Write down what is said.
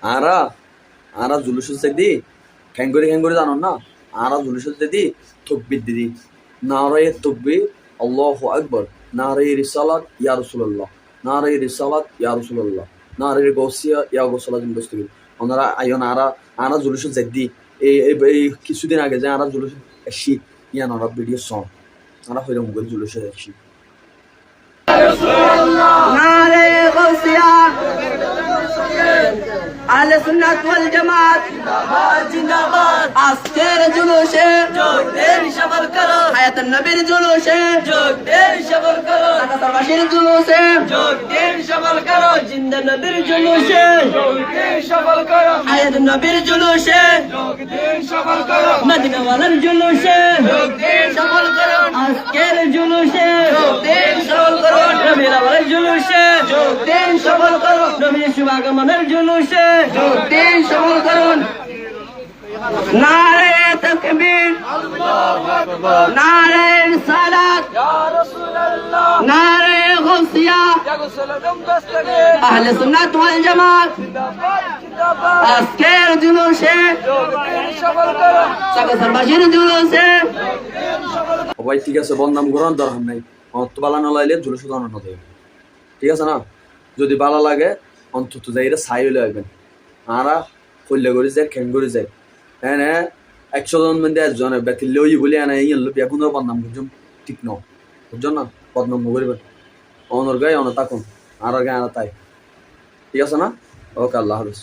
আরা আরা জুলুস দি খ্যাঙ্গুরি জানো না? আরা জুলুস দি তকবির দিদি নারায়ে তকবির আল্লাহু আকবার নারায়ে রিসালাত ইয়া রাসূলুল্লাহ নারায়ে রিসালাত ইয়া রাসূলুল্লাহ নারায়ে গৌসিয়া ইয়া গৌসালাত মুস্তাকিম ওনারা আইন আরা জুলুস দি এই কিছুদিন আগে যে আরা জুলুস এসি ইয়ান ওরা ভিডিও সং আরা হইলো মুগল জুলুস এসি নারায়ে গৌসিয়া আহলে সুন্নাত ওয়াল জামাত জিন্দাবাদ আজকের জুলুসে যোগ দেন সফল করো হায়াতুন নবীর জুলুসে যোগ দেন সফল করো ঢাকাবাসীর জুলুসে যোগ দেন সফল করো জিন্দা নবীর জুলুসে যোগ দেন সফল করো হায়াতুন নবীর জুলুসে যোগ দেন সফল করো মদিনা ওয়ালার জুলুসে যোগ দেন সফল করো আজকের জুলুসে যোগ দেন সফল করো নবীর ওয়ালার জুলুসে যোগ দেন সফল করো নবীর শুভাগমনের জুলুসে যোগ দেন সফল করুন নারে তাকবীর আল্লাহু আকবার নারে রিসালাত ইয়া রাসূলুল্লাহ নারে গাউসিয়া ইয়া গাউসুল মুস্তাকিম আহলে সুন্নাত ওয়াল জামাত জিন্দাবাদ জিন্দাবাদ আজকের জুলুসে যোগ দেন সফল করুন ঢাকাবাসীর জুলুসে যোগ দেন সফল করুন ভাই ঠিক আছে বদনাম করার দরকার নাই অন্ত বালা না লাইলে জুলুস জানো না দেয় ঠিক আছে না যদি বালা লাগে অন্তত যাইরা ছাই হইলে আইবেন আরা কইলে করে যায় খ্যাং করে যায় হ্যাঁ 100 জন মধ্যে একজনের বেতিলে ওই বলে আনা এই হলো বেগুন বদনাম করছুন ঠিক ন বুঝছো না বদনাম করবেন অনর গায়ে অন তাকুন আর গায়ে আনা তাই ঠিক আছে না ওকে আল্লাহ হাফেজ